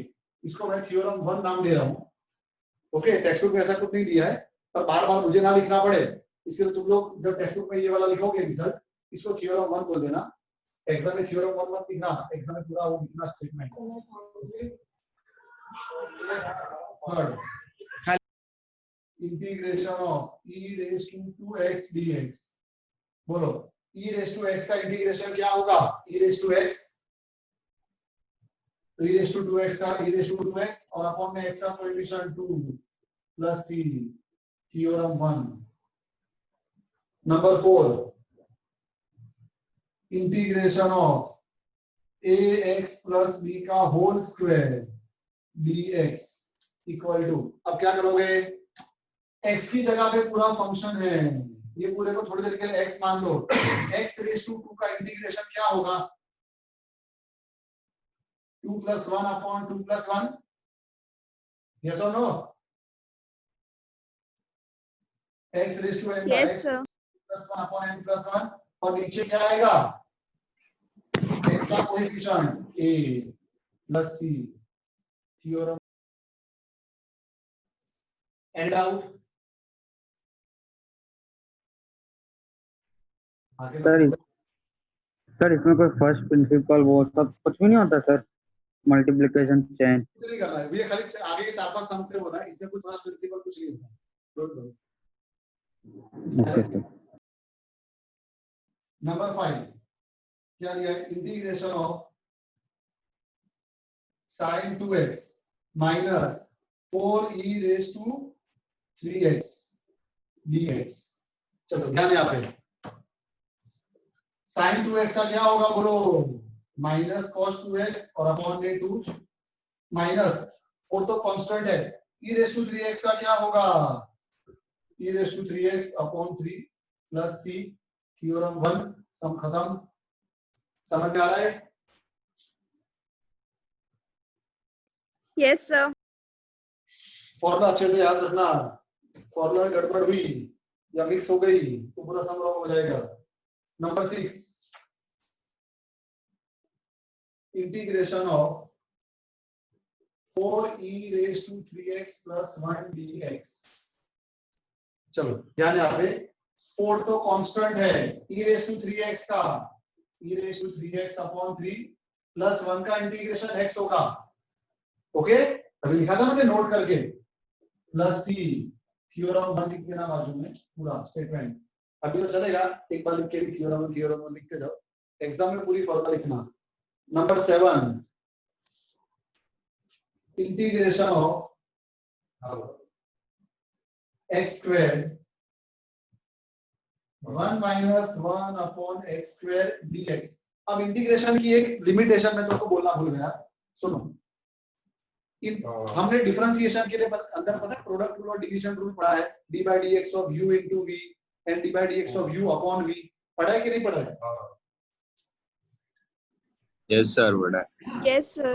इसको मैं थ्योरम 1 नाम दे रहा हूं। ओके, टेक्स्ट बुक में ऐसा कुछ नहीं दिया है, पर बार बार मुझे ना लिखना पड़े इसलिए तुम लोग जब टेक्स्ट बुक में ये वाला लिखोगे रिजल्ट, इसको थ्योरम 1 बोल देना। एग्जाम में थ्योरम 1 मत लिखना, एग्जाम में पूरा वो लिखना statement. Third integration of e raise to 2x dx। बोलो e रेज़ टू x का इंटीग्रेशन क्या होगा? e raise to x, e raise to 2x का e रेज़ टू 2x और अपॉन में x का coefficient 2 plus c, theorem 1। Number 4 integration of ax plus b का whole square dx equal to, अब क्या करोगे? x की जगह पे पूरा फंक्शन है, ये पूरे को थोड़ी देर के लिए x मान लो। x रेज़ टू 2 का इंटीग्रेशन क्या होगा? 2 प्लस 1 अपॉन 2 प्लस 1। यस और no? x raise to n Yes, sir. Plus 1 upon n plus 1, और नीचे क्या आएगा? x का coefficient a plus c, theorem. And out. आगे सर इसमें कोई फर्स्ट प्रिंसिपल वो सब कुछ भी नहीं होता सर? मल्टीप्लिकेशन चेन कुछ नहीं करना है, ये खाली आगे के 4-5 सम से होना है, इसमें कुछ फर्स्ट प्रिंसिपल कुछ नहीं होता। Don't worry. Okay sir. Number 5 क्या दिया है? Integration of sin 2x minus 4e raise to 3x dx। चलो ध्यान यहाँ पे, sin 2x का क्या होगा बोलो? माइनस cos 2x और अपॉन में 2 माइनस 4 तो कांस्टेंट है, e रेज़ टू 3x का क्या होगा? e raise to 3x upon 3 plus c, theorem 1। Sum खत्म। समझ में आ रहा है? Yes, sir. फॉर्मूला अच्छे से याद रखना, फॉर्मूला में गड़बड़ हुई या मिक्स हो गई तो पूरा सम रॉन्ग हो जाएगा। Number 6 integration of 4e raise to 3x plus 1 dx। चलो ध्यान यहाँ पे, 4 तो कांस्टेंट है, e रेज़ टू 3x का e raise to 3x upon 3 plus 1 का इंटीग्रेशन x होगा। ओके, अभी लिखा था मैंने नोट करके, प्लस c, थ्योरम 1 लिख देना बाजू में पूरा स्टेटमेंट। अभी तो चलेगा, एक बार लिख के भी थ्योरम 1 लिखते जाओ, एग्जाम में पूरी फॉर्मूला लिखना। Number 7 integration of x square 1 minus 1 upon x square dx। अब इंटीग्रेशन की एक लिमिटेशन में तुमको बोलना भूल गया, सुनो। हमने डिफरेंशिएशन के लिए अंदर पता है प्रोडक्ट रूल और डिवीजन रूल पढ़ा है, d by dx of u into v and d by dx of u upon v, पढ़ा है कि नहीं पढ़ा है? यस सर बड़ा Yes, sir.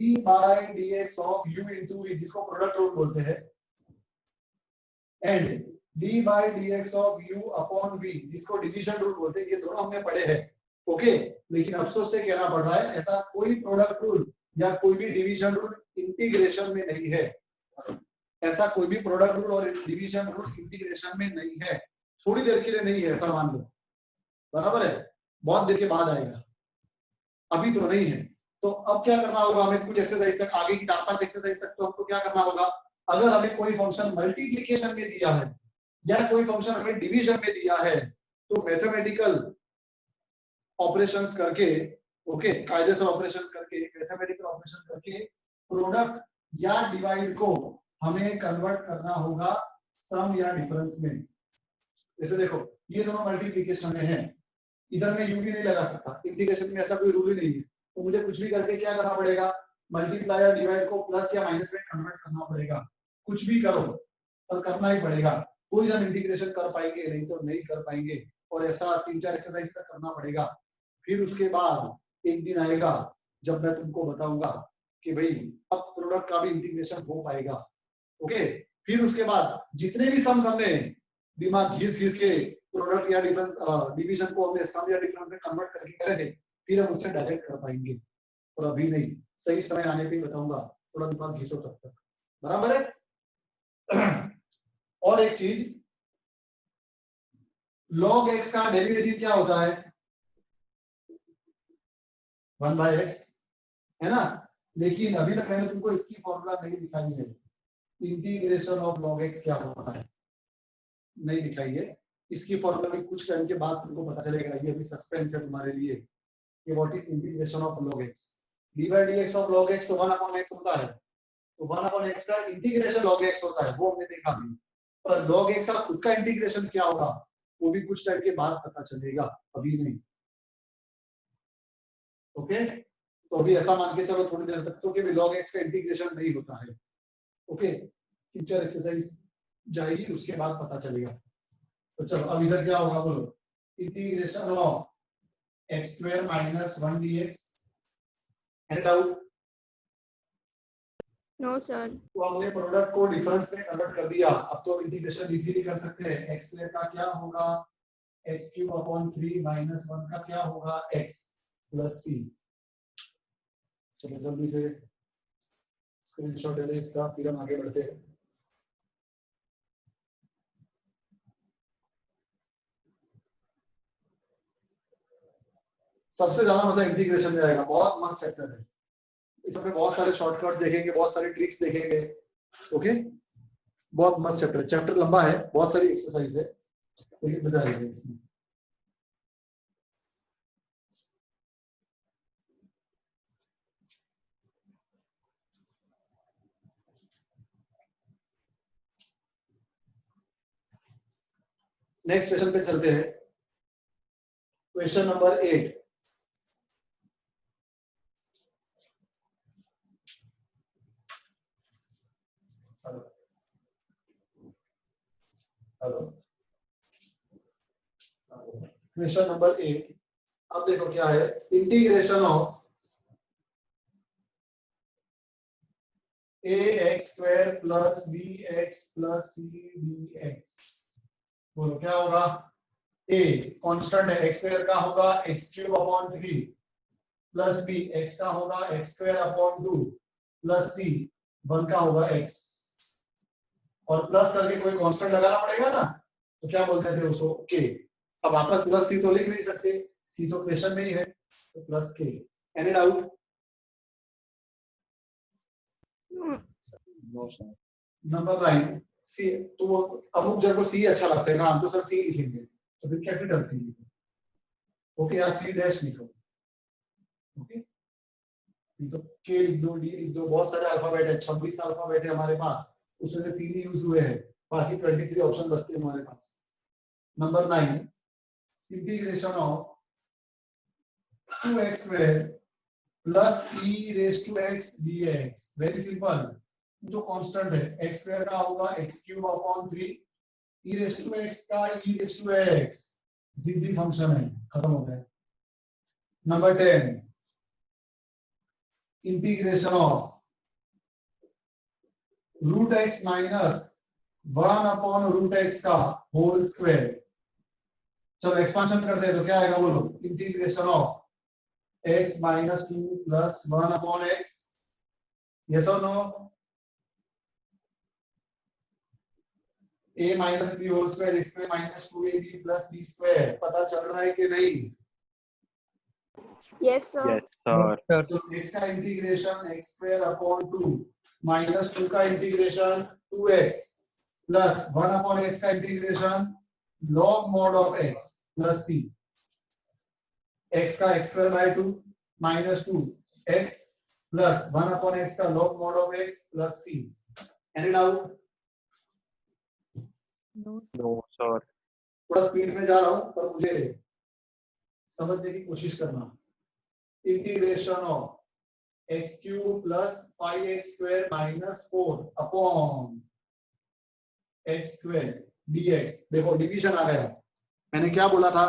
d by dx of u into v जिसको प्रोडक्ट रूल बोलते हैं, and d by dx of u upon v जिसको डिवीजन रूल बोलते हैं, ये दोनों हमने पढ़े हैं। ओके, लेकिन अफसोस से कहना पड़ रहा है ऐसा कोई प्रोडक्ट रूल या कोई भी डिवीजन रूल इंटीग्रेशन में नहीं है। ऐसा कोई भी प्रोडक्ट रूल और डिवीजन रूल इंटीग्रेशन में नहीं है, थोड़ी देर के लिए नहीं है, ऐसा मान लो, बराबर है, बहुत देर के बाद आएगा, अभी तो नहीं है। तो अब क्या करना होगा हमें, कुछ एक्सरसाइज तक, आगे की 4-5 एक्सरसाइज तक तो हमको क्या करना होगा, अगर हमें कोई फंक्शन मल्टीप्लिकेशन में दिया है या कोई फंक्शन हमें डिवीजन में दिया है, तो मैथमेटिकल ऑपरेशंस करके, ओके, कायदे से ऑपरेशन करके, मैथमेटिकल ऑपरेशन करके प्रोडक्ट या डिवाइड को हमें कन्वर्ट करना होगा सम या डिफरेंस में। जैसे देखो ये दोनों मल्टीप्लिकेशन में है, इधर में यू भी नहीं लगा सकता, इंटीग्रेशन में ऐसा कोई रूल ही नहीं है, तो मुझे कुछ भी करके क्या करना पड़ेगा, मल्टीप्लाई या डिवाइड को प्लस या माइनस में कन्वर्ट करना पड़ेगा। कुछ भी करो पर करना ही पड़ेगा, कोई हम इंटीग्रेशन कर पाएंगे नहीं तो नहीं कर पाएंगे, और ऐसा 3-4 एक्सरसाइज तक करना पड़ेगा। फिर उसके बाद एक दिन आएगा जब मैं तुमको बताऊंगा कि भाई अब प्रोडक्ट का भी इंटीग्रेशन हो पाएगा। ओके, फिर उसके बाद जितने भी सम्स हमने दिमाग घिस के प्रोडक्ट या डिफरेंस डिवीजन को हमने सम या डिफरेंस में कन्वर्ट करके करे थे, फिर हम उससे डायरेक्ट कर पाएंगे, और अभी नहीं, सही समय आने पे बताऊंगा, थोड़ा दिमाग घिसो तब तक, बराबर है। और एक चीज, log x का डेरिवेटिव क्या होता है, 1 by x, है ना, लेकिन अभी तक मैंने तुमको इसकी फॉर्मूला नहीं दिखाई है, इंटीग्रेशन ऑफ log x क्या होता है नहीं दिखाई है, इसकी फॉर्मूला भी कुछ टाइम के बाद तुमको पता चलेगा, ये अभी सस्पेंस है तुम्हारे लिए, ये what is integration of log x, d by dx of log x तो 1 upon x होता है, तो 1 upon x का इंटीग्रेशन log x होता है, वो हमने देखा अभी, पर log x का खुद का इंटीग्रेशन क्या होगा वो भी कुछ टाइम के बाद पता चलेगा, अभी नहीं। ओके, तो अभी ऐसा मान के चलो थोड़ी देर तक तो कि log x का इंटीग्रेशन नहीं होता है। ओके, 3-4 एक्सरसाइज जाएगी उसके बाद पता चलेगा। तो चलो अब इधर क्या होगा बोलो, integration of x square minus 1 dx, any doubt? No, sir. तो हमने प्रोडक्ट को डिफरेंस में कन्वर्ट कर दिया, अब तो इंटीग्रेशन इजीली कर सकते हैं। x स्क्वायर का क्या होगा x क्यूब अपॉन 3 माइनस 1 का क्या होगा x प्लस c। चलो जल्दी से स्क्रीनशॉट ले ले इसका, फिर हम आगे बढ़ते हैं। सबसे ज्यादा मजा इंटीग्रेशन में आएगा, बहुत मस्त चैप्टर है, इसमें बहुत सारे शॉर्टकट्स देखेंगे, बहुत सारी ट्रिक्स देखेंगे। ओके, बहुत मस्त चैप्टर है, चैप्टर लंबा है, बहुत सारी एक्सरसाइज है, लेकिन मजा आएगा इसमें। नेक्स्ट क्वेश्चन पे चलते हैं, question number 8। Hello, question number 8। अब देखो क्या है, integration of ax square plus bx plus c dx, बोलो क्या होगा, a कांस्टेंट है, x स्क्वायर का होगा x cube upon 3 plus b x का होगा x square upon 2 plus c 1 का होगा x, और प्लस करके कोई कांस्टेंट लगाना पड़ेगा ना, तो क्या बोलते थे उसको k। अब वापस प्लस c तो लिख नहीं सकते, c तो क्वेश्चन में ही है, तो plus k। Any doubt? No. Number 9 सी, तो अमुक जगह को सी अच्छा लगता है ना, तो सर सी लिखेंगे, तो फिर कैपिटल सी लिखो। ओके, या सी डैश लिखो। ओके, तो के लिख दो, डी लिख दो, बहुत सारे अल्फाबेट है, 26 अल्फाबेट है हमारे पास, उसमें से 3 ही यूज हुए हैं, बाकी 23 ऑप्शन बचते हैं हमारे पास। नंबर 9, integration of 2x square plus e raise to x dx। Very simple, तो कांस्टेंट है, x स्क्वायर का होगा x cube upon 3, e raise to x का e रेज टू x, सीधी फंक्शन है, खत्म हो गया। नंबर 10, integration of root x minus 1 upon root x का होल स्क्वायर। चलो एक्सपांशन करते हैं तो क्या आएगा बोलो, integration of x minus 2 plus 1 upon x। Yes और no? a minus B whole square इसमें minus 2ab plus b square, पता चल रहा है कि नहीं? Yes, sir. Yes, sir. तो x का integration x square upon 2 minus 2 का integration 2x plus 1 upon x का integration log mod of x plus c। x का x square by 2 minus 2 x plus 1 upon x का log mod of x plus c। Any doubt? No. No, sir. थोड़ा speed में जा रहा हूं पर मुझे समझने की कोशिश करना। Integration of x cube plus 5x square minus 4 upon x square dx। देखो डिवीजन आ गया। मैंने क्या बोला था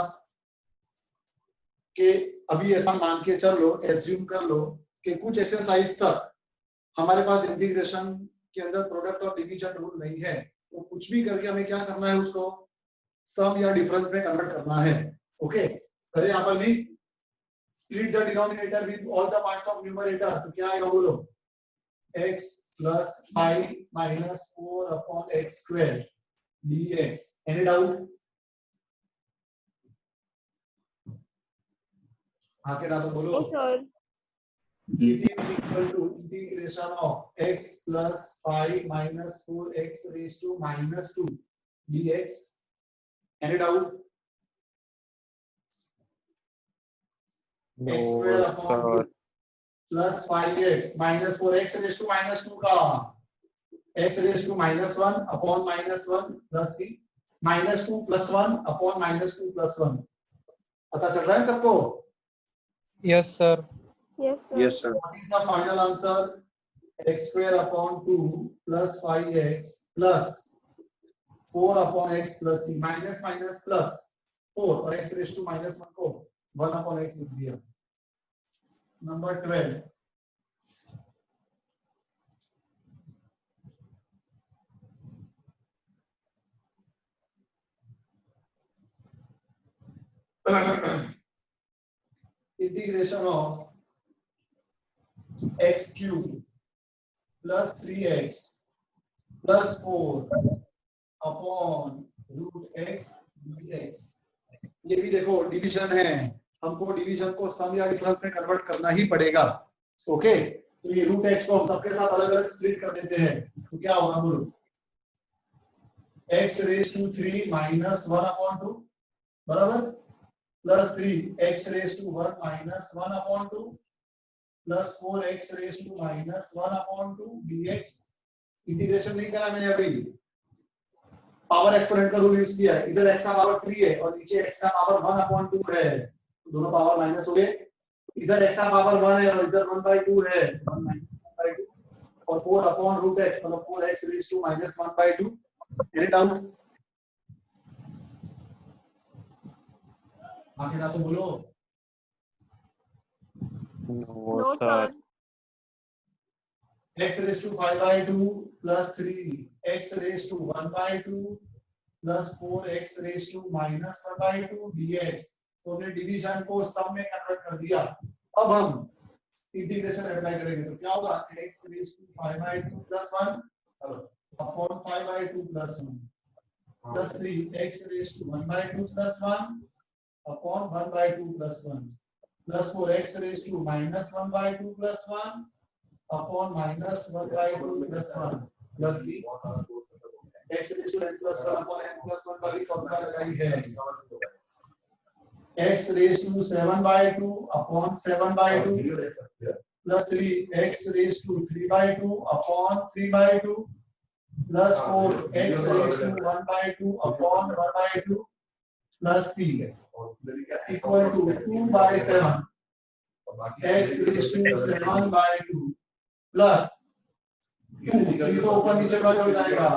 कि अभी ऐसा मान के चल लो, एज्यूम कर लो कि कुछ एक्सरसाइज तक हमारे पास इंटीग्रेशन के अंदर प्रोडक्ट और डिवीजन रूल नहीं है, तो कुछ भी करके हमें क्या करना है, उसको सम या डिफरेंस में कन्वर्ट करना है। ओके, करें यहाँ पर भी split the denominator with all the parts of numerator. तो क्या आएगा बोलो, x plus 5 minus 4 upon x square dx। Any doubt? आके ना तो बोलो। Yes, sir. It is equal to integration of x plus 5 minus 4x raised to minus 2 dx। Any doubt? No, x square upon 2 sir. plus 5x minus 4x raised to minus 2 का x raised to minus 1 upon minus 1 plus c minus 2 plus 1 upon minus 2 plus 1। पता चल रहा है सबको? Yes, sir. Yes, sir. Yes, sir. What is the final answer? X square upon 2 plus 5x plus 4 upon x plus c minus minus plus 4 और x raised to minus 1 को 1 upon x लिख दिया। Number 12, integration of x cube plus 3x plus 4 upon root x dx। ये भी देखो division है, हमको division को सम या डिफरेंस में कन्वर्ट करना ही पड़ेगा। ओके, तो ये रूट x को हम सबके साथ अलग अलग स्प्लिट कर देते हैं, तो क्या होगा बोलो, x raise to 3 minus 1 upon 2 बराबर plus 3 x raise to 1 minus 1 upon 2 plus 4x raise to minus 1 upon 2 dx। Integration नहीं करा मैंने अभी, पावर एक्सपोनेंट का रूल यूज किया है। इधर x का पावर 3 है और नीचे x का पावर 1 अपॉन 2 है, दोनों पावर माइनस हो गए। इधर x का पावर 1 है और इधर 1/2 है, 1/2 और 4 अपॉन रूट x मतलब 4x raise to minus 1/2। Any doubt? आगे ना तो बोलो। No, No, sir. sir. x raised to 5/2 plus 3x raised to 1/2 plus 4x raised to minus 1/2 dx। तो हमने डिवीजन को सम में कन्वर्ट कर दिया। अब हम इंटीग्रेशन अप्लाई करेंगे तो क्या होगा, x raised to 5/2 plus 1 upon 5/2 plus 1 plus 3x raised to 1/2 plus 1 upon 1/2 plus 1 plus 4x raised to minus 1/2 plus 1 upon minus 1/2 plus 1 plus c x raised to n plus 1 upon n plus 1 वाली formula लगाई है। x raised to 7/2 upon 7/2 plus 3x raised to 3/2 upon 3/2 plus 4x raised to 1/2 upon 1/2 plus c। Equal to 2/7 x raise to 7/2 plus 2 3 तो ऊपर नीचे का हो जाएगा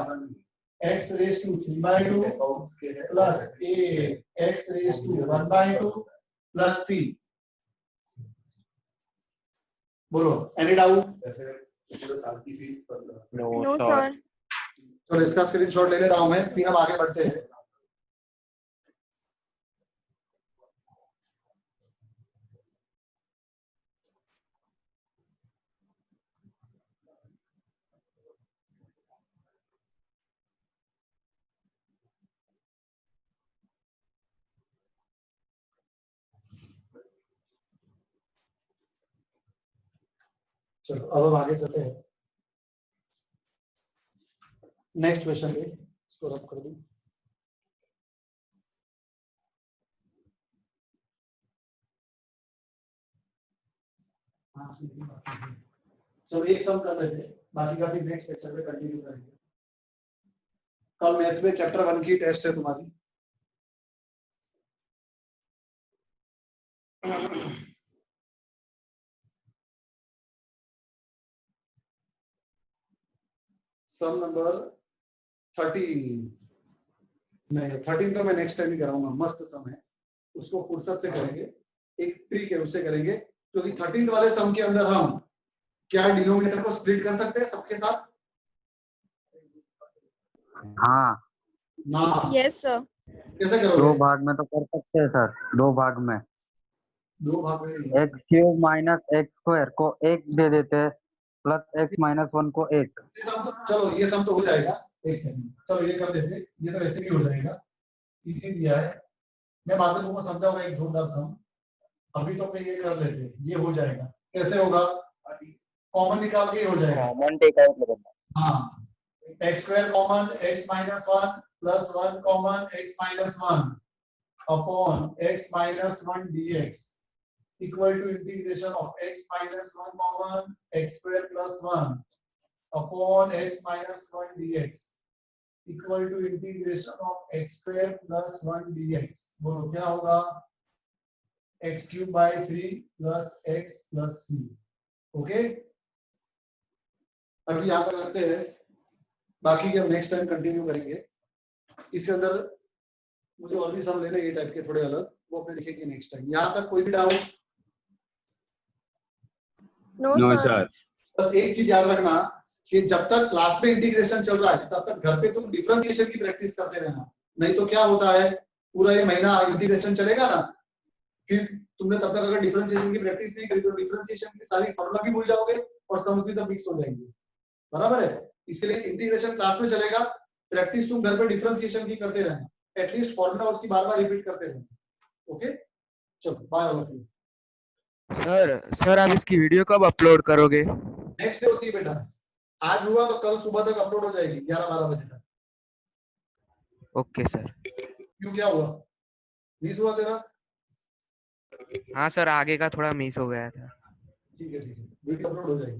x raise to 3/2 plus a x raise to 1/2 plus c। बोलो any doubt? No, sir. तो इसका screenshot ले ले रहा हूं मैं, फिर हम आगे बढ़ते हैं। चलो अब हम आगे चलते हैं नेक्स्ट क्वेश्चन पे। इसको रब कर दूं। चलो एक सम कर लेते हैं, बाकी का फिर नेक्स्ट लेक्चर में कंटिन्यू करेंगे। कल मैथ्स में चैप्टर 1 की टेस्ट है तुम्हारी। सम नंबर 13 नहीं, 13 तो मैं नेक्स्ट टाइम ही कराऊंगा, मस्त सम है, उसको फुर्सत से करेंगे, एक ट्रिक है उससे करेंगे, क्योंकि 13 वाले सम के अंदर हम क्या डिनोमिनेटर को स्प्लिट कर सकते हैं सबके साथ? हाँ ना Yes, sir. कैसे दो करोगे? भाग में तो कर सकते हैं सर, दो भाग में। दो भाग में नहीं। X cube minus x square को एक दे देते हैं प्लस एक्स माइनस 1 को एक। ये सम तो चलो, ये सम तो हो जाएगा, एक सेकंड, चलो ये कर देते, ये तो वैसे भी हो जाएगा, इसी दिया है, मैं बाद में तुमको समझाऊंगा एक जोरदार सम, अभी तो मैं ये कर लेते, ये हो जाएगा। कैसे होगा? कॉमन निकाल के हो जाएगा, कॉमन टेक आउट लगाना। हाँ, x square common x minus 1 plus 1 common x minus 1 upon x minus 1 dx equal to integration of x minus 1 common x square plus 1 upon x minus 1 dx equal to integration of x square plus 1 dx। बोलो क्या होगा? X cube by 3 plus x plus c. Okay, अभी यहाँ पर करते हैं, बाकी के हम नेक्स्ट टाइम कंटिन्यू करेंगे। इसके अंदर मुझे और भी सम लेने ये टाइप के थोड़े अलग, वो अपने लिखेंगे नेक्स्ट टाइम। यहाँ तक कोई भी doubt? No, no sir. Sir. बस एक चीज याद रखना कि जब तक क्लास में इंटीग्रेशन चल रहा है तब तक घर पे तुम डिफरेंशिएशन की प्रैक्टिस करते रहना, नहीं तो क्या होता है, पूरा ये महीना इंटीग्रेशन चलेगा ना, फिर तुमने तब तक अगर डिफरेंशिएशन की प्रैक्टिस नहीं करी तो डिफरेंशिएशन की सारी फॉर्मूला भी भूल जाओगे और सम्स भी सब मिक्स हो जाएंगे। बराबर है? इसलिए इंटीग्रेशन क्लास में चलेगा, प्रैक्टिस तुम घर पे डिफरेंशिएशन की करते रहना, एटलीस्ट फॉर्मूला उसकी बार-बार रिपीट करते रहना। ओके, चलो bye all of you. Sir आप इसकी वीडियो कब अपलोड करोगे? नेक्स्ट डे होती है बेटा, आज हुआ तो कल सुबह तक अपलोड हो जाएगी 11-12 बजे तक। Okay sir. क्यों, क्या हुआ? मिस हुआ तेरा? हाँ सर, आगे का थोड़ा मिस हो गया था। ठीक है, वीडियो अपलोड हो जाएगी।